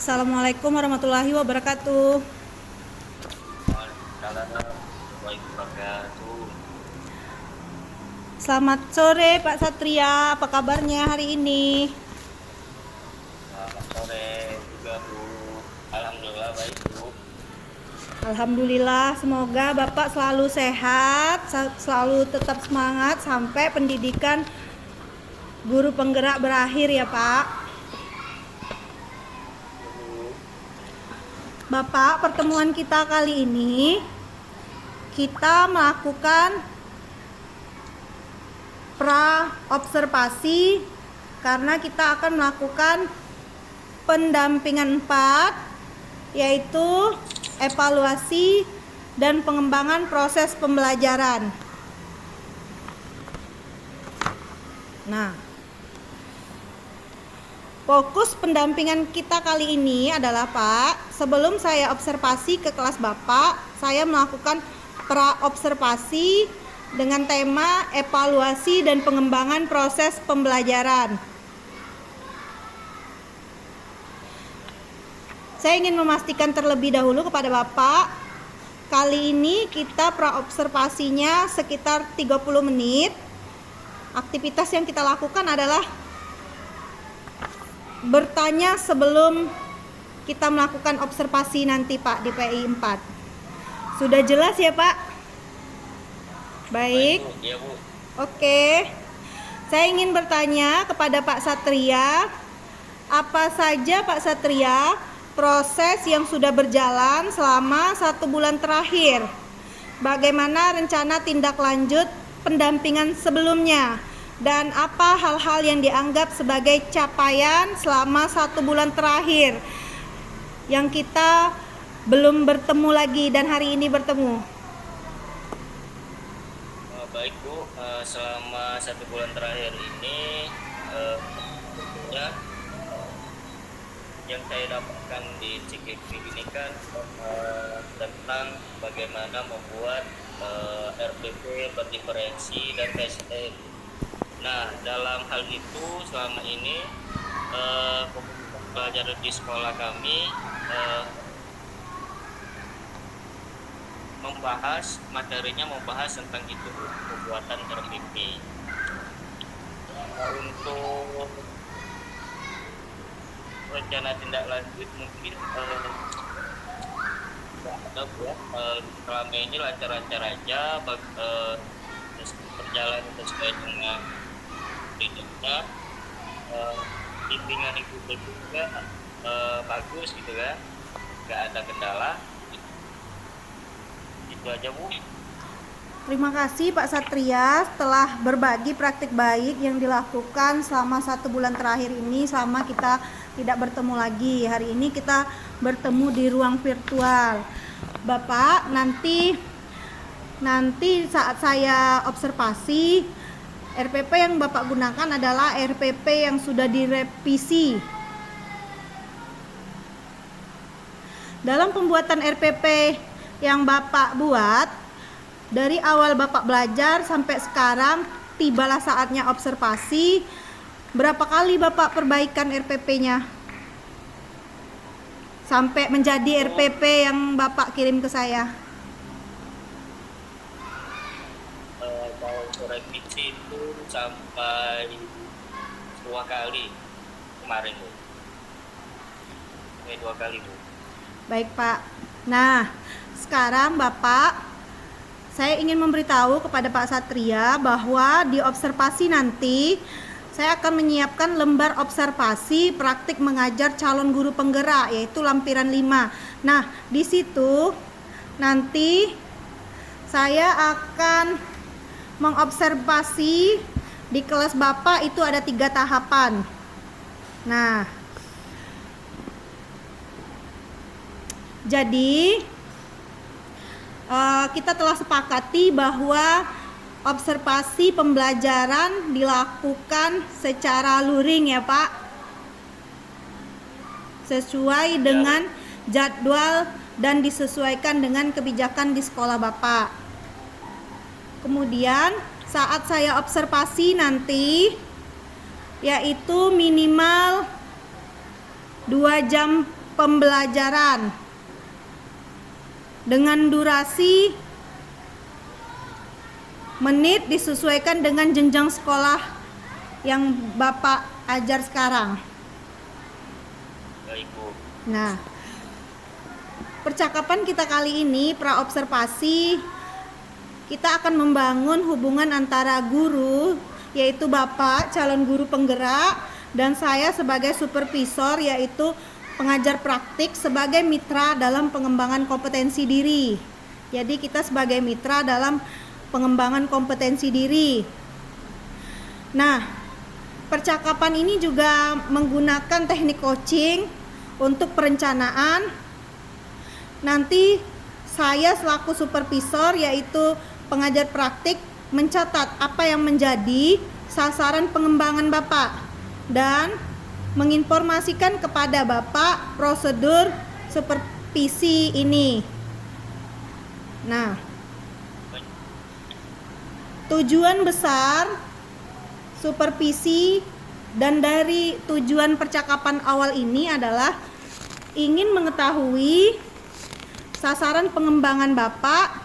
Assalamualaikum warahmatullahi wabarakatuh. Selamat sore Pak Satria, apa kabarnya hari ini? Selamat sore juga Bu. Alhamdulillah baik Bu. Alhamdulillah, semoga Bapak selalu sehat, selalu tetap semangat sampai pendidikan guru penggerak berakhir ya Pak. Bapak, pertemuan kita kali ini kita melakukan pra-observasi karena kita akan melakukan pendampingan 4, yaitu evaluasi dan pengembangan proses pembelajaran. Nah, fokus pendampingan kita kali ini adalah Pak, sebelum saya observasi ke kelas Bapak, saya melakukan pra-observasi dengan tema evaluasi dan pengembangan proses pembelajaran. Saya ingin memastikan terlebih dahulu kepada Bapak, kali ini kita pra-observasinya sekitar 30 menit. Aktivitas yang kita lakukan adalah bertanya sebelum kita melakukan observasi nanti Pak di PI 4. Sudah jelas ya Pak? Baik. Iya Bu. Oke. Saya ingin bertanya kepada Pak Satria, apa saja Pak Satria proses yang sudah berjalan selama 1 bulan terakhir? Bagaimana rencana tindak lanjut pendampingan sebelumnya? Dan apa hal-hal yang dianggap sebagai capaian selama 1 bulan terakhir yang kita belum bertemu lagi dan hari ini bertemu? Baik Bu, selama 1 bulan terakhir ini tentunya yang saya dapatkan di CKP ini kan tentang bagaimana membuat RPP berdiferensi dan PSN. Nah, dalam hal itu selama ini pelajaran di sekolah kami materinya membahas tentang itu pembuatan RPP. Untuk rencana tindak lanjut mungkin ada buat selama ini lancar-lancar aja, berjalan sesuai dengan tidaknya, bimbingan ibu juga bagus gitu kan, nggak ada kendala. Itu aja Bu. Terima kasih Pak Satria telah berbagi praktik baik yang dilakukan selama 1 bulan terakhir ini selama kita tidak bertemu lagi. Hari ini kita bertemu di ruang virtual. Bapak, nanti saat saya observasi, RPP yang Bapak gunakan adalah RPP yang sudah direvisi. Dalam pembuatan RPP yang Bapak buat, dari awal Bapak belajar sampai sekarang tibalah saatnya observasi. Berapa kali Bapak perbaikan RPP-nya sampai menjadi RPP yang Bapak kirim ke saya? Kalau revisi itu sampai 2 kali kemarin Bu. 2 kali Bu. Baik Pak. Nah, sekarang Bapak, saya ingin memberitahu kepada Pak Satria bahwa di observasi nanti saya akan menyiapkan lembar observasi praktik mengajar calon guru penggerak, yaitu lampiran 5. Nah, di situ nanti saya akan mengobservasi di kelas Bapak itu ada 3 tahapan. Nah, jadi kita telah sepakati bahwa observasi pembelajaran dilakukan secara luring ya Pak, sesuai dengan jadwal dan disesuaikan dengan kebijakan di sekolah Bapak. Kemudian saat saya observasi nanti, yaitu minimal 2 jam pembelajaran dengan durasi menit disesuaikan dengan jenjang sekolah yang Bapak ajar sekarang. Baik, Bu. Nah, percakapan kita kali ini praobservasi, kita akan membangun hubungan antara guru, yaitu Bapak calon guru penggerak, dan saya sebagai supervisor, yaitu pengajar praktik sebagai mitra dalam pengembangan kompetensi diri. Jadi kita sebagai mitra dalam pengembangan kompetensi diri. Nah, percakapan ini juga menggunakan teknik coaching untuk perencanaan. Nanti saya selaku supervisor, yaitu pengajar praktik, mencatat apa yang menjadi sasaran pengembangan Bapak dan menginformasikan kepada Bapak prosedur supervisi ini. Nah, tujuan besar supervisi dan dari tujuan percakapan awal ini adalah ingin mengetahui sasaran pengembangan Bapak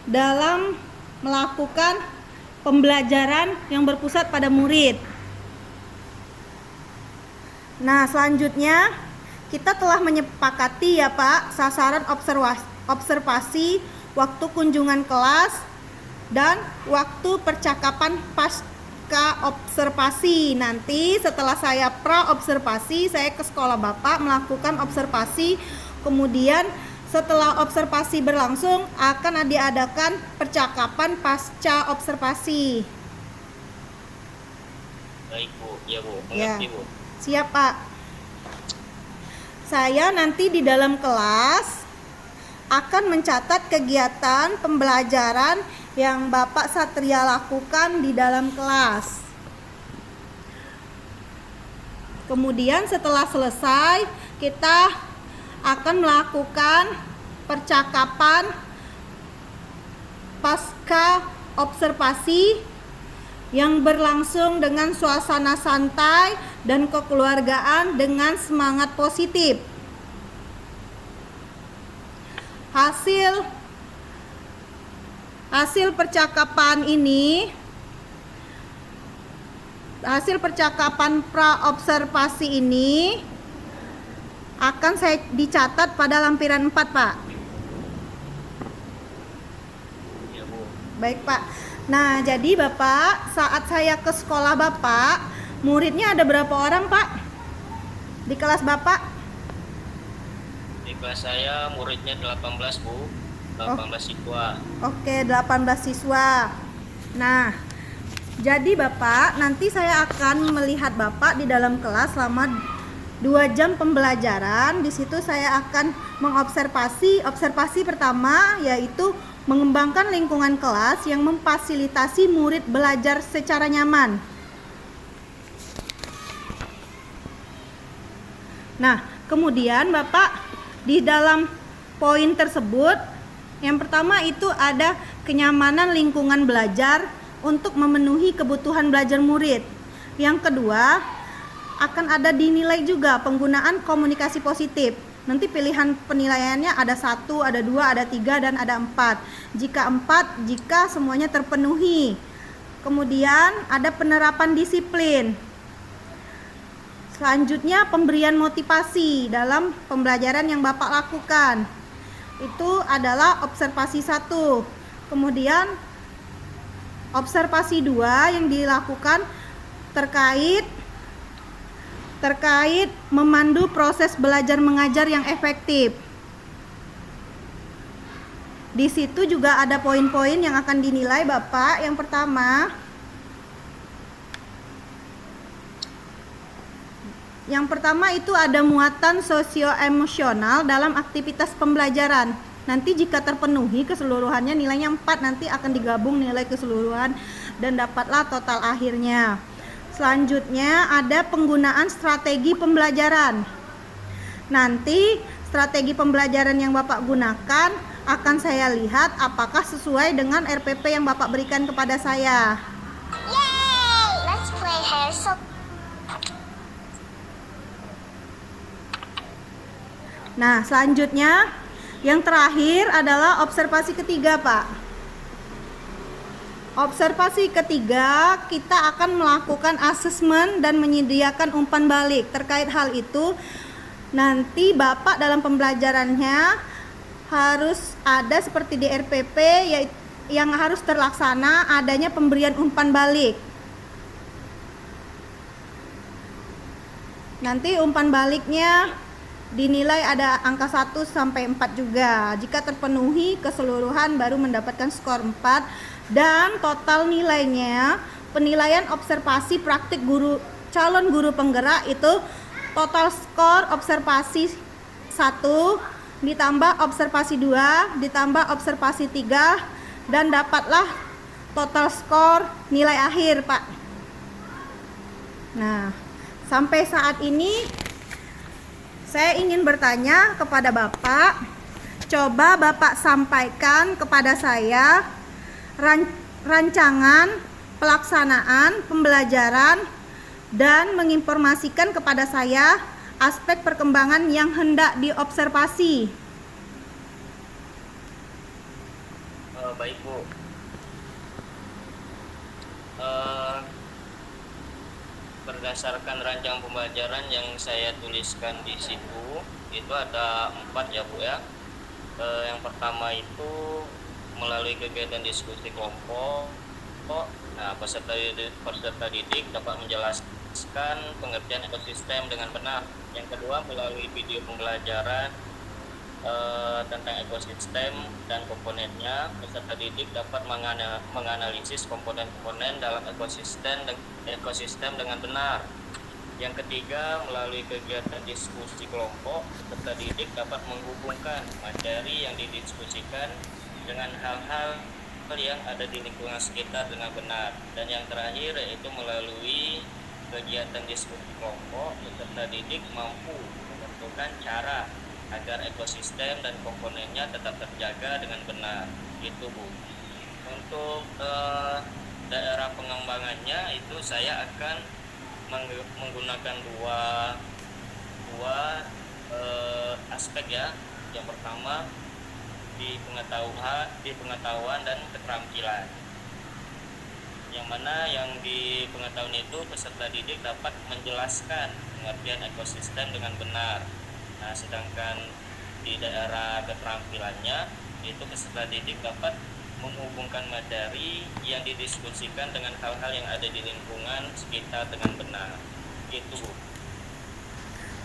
dalam melakukan pembelajaran yang berpusat pada murid. Nah, selanjutnya kita telah menyepakati ya Pak, sasaran observasi, waktu kunjungan kelas, dan waktu percakapan pasca observasi. Nanti setelah saya pra-observasi, saya ke sekolah Bapak melakukan observasi. Kemudian setelah observasi berlangsung akan diadakan percakapan pasca observasi. Baik, Bu. Ya, Bu. Ya. Mengerti, Bu. Siap Pak. Saya nanti di dalam kelas akan mencatat kegiatan pembelajaran yang Bapak Satria lakukan di dalam kelas. Kemudian setelah selesai, kita akan melakukan percakapan pasca observasi yang berlangsung dengan suasana santai dan kekeluargaan dengan semangat positif. Hasil percakapan pra-observasi ini akan saya dicatat pada lampiran 4, Pak. Ya, Bu. Baik, Pak. Nah, jadi Bapak, saat saya ke sekolah Bapak, muridnya ada berapa orang, Pak? Di kelas Bapak? Di kelas saya muridnya 18, Bu. 18 siswa. Oke, 18 siswa. Nah, jadi Bapak, nanti saya akan melihat Bapak di dalam kelas selama 2 jam pembelajaran. Di situ saya akan mengobservasi. Observasi pertama yaitu mengembangkan lingkungan kelas yang memfasilitasi murid belajar secara nyaman. Nah, kemudian Bapak di dalam poin tersebut, yang pertama itu ada kenyamanan lingkungan belajar untuk memenuhi kebutuhan belajar murid. Yang kedua, akan ada dinilai juga penggunaan komunikasi positif. Nanti pilihan penilaiannya ada 1, ada 2, ada 3, dan ada 4. Jika 4, jika semuanya terpenuhi. Kemudian ada penerapan disiplin. Selanjutnya pemberian motivasi dalam pembelajaran yang Bapak lakukan. Itu adalah observasi 1. Kemudian observasi 2 yang dilakukan terkait memandu proses belajar mengajar yang efektif. Di situ juga ada poin-poin yang akan dinilai Bapak. Yang pertama itu ada muatan sosioemosional dalam aktivitas pembelajaran. Nanti jika terpenuhi keseluruhannya nilainya 4, nanti akan digabung nilai keseluruhan dan dapatlah total akhirnya. Selanjutnya ada penggunaan strategi pembelajaran. Nanti strategi pembelajaran yang Bapak gunakan akan saya lihat apakah sesuai dengan RPP yang Bapak berikan kepada saya. Yay! Let's play hair so. Nah, selanjutnya yang terakhir adalah observasi ketiga, Pak. Observasi ketiga, kita akan melakukan asesmen dan menyediakan umpan balik. Terkait hal itu, nanti Bapak dalam pembelajarannya harus ada seperti di RPP, yaitu yang harus terlaksana adanya pemberian umpan balik. Nanti umpan baliknya dinilai ada angka 1 sampai 4 juga. Jika terpenuhi keseluruhan baru mendapatkan skor 4, dan total nilainya penilaian observasi praktik calon guru penggerak itu total skor observasi 1 ditambah observasi 2 ditambah observasi 3 dan dapatlah total skor nilai akhir, Pak. Nah, sampai saat ini saya ingin bertanya kepada Bapak. Coba Bapak sampaikan kepada saya rancangan pelaksanaan pembelajaran dan menginformasikan kepada saya aspek perkembangan yang hendak diobservasi. Baik Bu, berdasarkan rancangan pembelajaran yang saya tuliskan di situ itu ada 4 ya Bu ya. Yang pertama itu melalui kegiatan diskusi kelompok. Nah, peserta didik dapat menjelaskan pengertian ekosistem dengan benar. Yang kedua, melalui video pembelajaran tentang ekosistem dan komponennya, peserta didik dapat menganalisis komponen-komponen dalam ekosistem dengan benar. Yang ketiga, melalui kegiatan diskusi kelompok, peserta didik dapat menghubungkan materi yang didiskusikan dengan hal-hal yang ada di lingkungan sekitar dengan benar. Dan yang terakhir yaitu melalui kegiatan diskusi kelompok, peserta didik mampu menentukan cara agar ekosistem dan komponennya tetap terjaga dengan benar. Itu Bu. Untuk daerah pengembangannya itu saya akan menggunakan dua aspek ya. Yang pertama di pengetahuan dan keterampilan. Yang mana yang di pengetahuan itu peserta didik dapat menjelaskan pengertian ekosistem dengan benar. Nah, sedangkan di daerah keterampilannya itu peserta didik dapat menghubungkan materi yang didiskusikan dengan hal-hal yang ada di lingkungan sekitar dengan benar. Gitu Bu.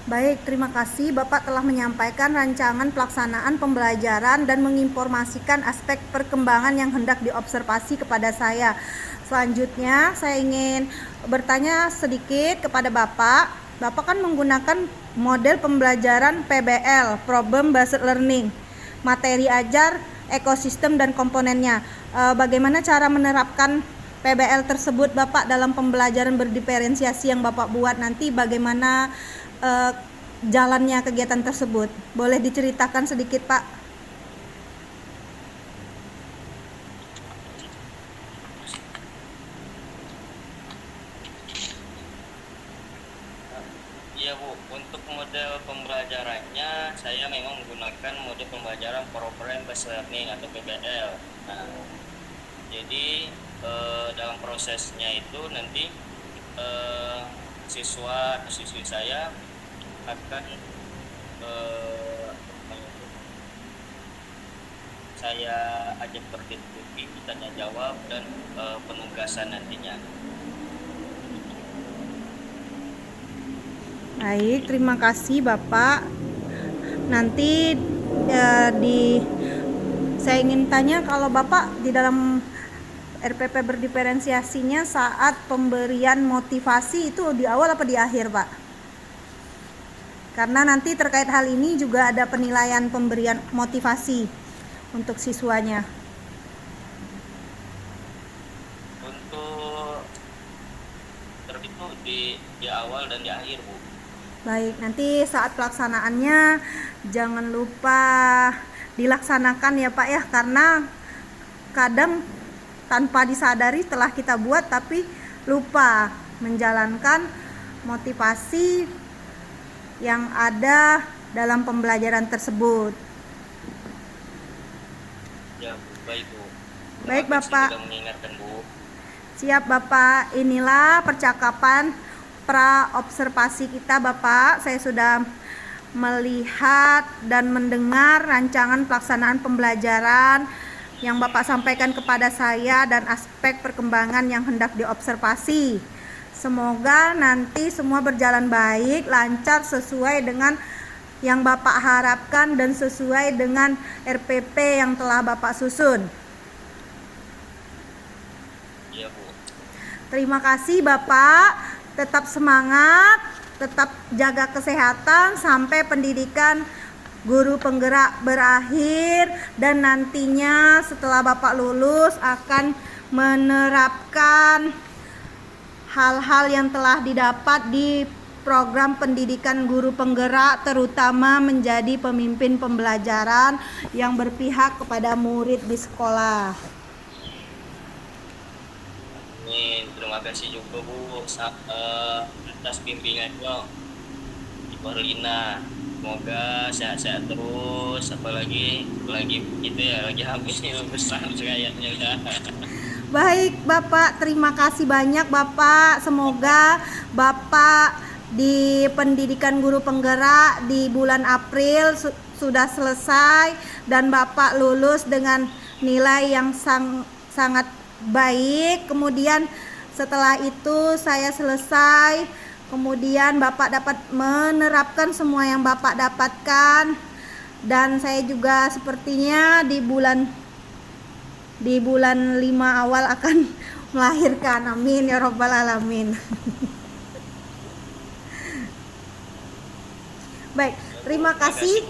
Baik, terima kasih Bapak telah menyampaikan rancangan pelaksanaan pembelajaran dan menginformasikan aspek perkembangan yang hendak diobservasi kepada saya. Selanjutnya, saya ingin bertanya sedikit kepada Bapak. Bapak kan menggunakan model pembelajaran PBL, Problem Based Learning, materi ajar, ekosistem dan komponennya. Bagaimana cara menerapkan PBL tersebut Bapak dalam pembelajaran berdiferensiasi yang Bapak buat nanti? Bagaimana jalannya kegiatan tersebut? Boleh diceritakan sedikit Pak? Iya Bu, untuk model pembelajarannya saya memang menggunakan model pembelajaran Problem Based Learning atau PBL. Nah, jadi dalam prosesnya itu nanti siswi saya akan saya ajak berdiskusi, tanya jawab dan penugasan nantinya. Baik, terima kasih Bapak. Nanti saya ingin tanya, kalau Bapak di dalam RPP berdiferensiasinya saat pemberian motivasi itu di awal apa di akhir Pak? Karena nanti terkait hal ini juga ada penilaian pemberian motivasi untuk siswanya. Untuk itu di awal dan di akhir Bu. Baik, nanti saat pelaksanaannya jangan lupa dilaksanakan ya Pak ya, karena kadang tanpa disadari telah kita buat tapi lupa menjalankan motivasi yang ada dalam pembelajaran tersebut. Ya, baik Bu. Baik, Terima kasih Bapak. sudah mengingatkan Bu. Siap Bapak, inilah percakapan pra-observasi kita Bapak. Saya sudah melihat dan mendengar rancangan pelaksanaan pembelajaran yang Bapak sampaikan kepada saya dan aspek perkembangan yang hendak diobservasi. Semoga nanti semua berjalan baik, lancar sesuai dengan yang Bapak harapkan dan sesuai dengan RPP yang telah Bapak susun. Iya Bu. Terima kasih Bapak, tetap semangat, tetap jaga kesehatan sampai pendidikan guru penggerak berakhir dan nantinya setelah Bapak lulus akan menerapkan hal-hal yang telah didapat di program pendidikan guru penggerak, terutama menjadi pemimpin pembelajaran yang berpihak kepada murid di sekolah. Amin. Terima kasih juga Bu atas bimbingannya Ibu Herlina. Semoga sehat-sehat terus, apalagi lagi itu ya, lagi habis nih besar kayaknya udah. Baik Bapak, terima kasih banyak Bapak. Semoga Bapak di pendidikan guru penggerak di bulan April sudah selesai dan Bapak lulus dengan nilai yang sangat baik. Kemudian setelah itu saya selesai, kemudian Bapak dapat menerapkan semua yang Bapak dapatkan, dan saya juga sepertinya di bulan 5 awal akan melahirkan. Amin ya robbal alamin. Baik, terima kasih.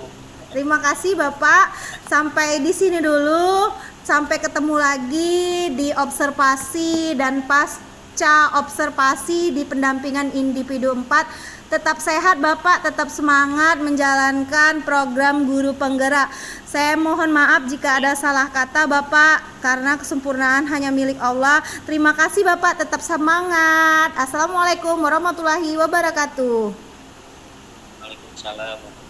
Terima kasih Bapak. Sampai di sini dulu. Sampai ketemu lagi di observasi dan pasca observasi di pendampingan individu 4. Tetap sehat Bapak, tetap semangat menjalankan program guru penggerak. Saya mohon maaf jika ada salah kata Bapak, karena kesempurnaan hanya milik Allah. Terima kasih Bapak, tetap semangat. Assalamualaikum warahmatullahi wabarakatuh. Waalaikumsalam.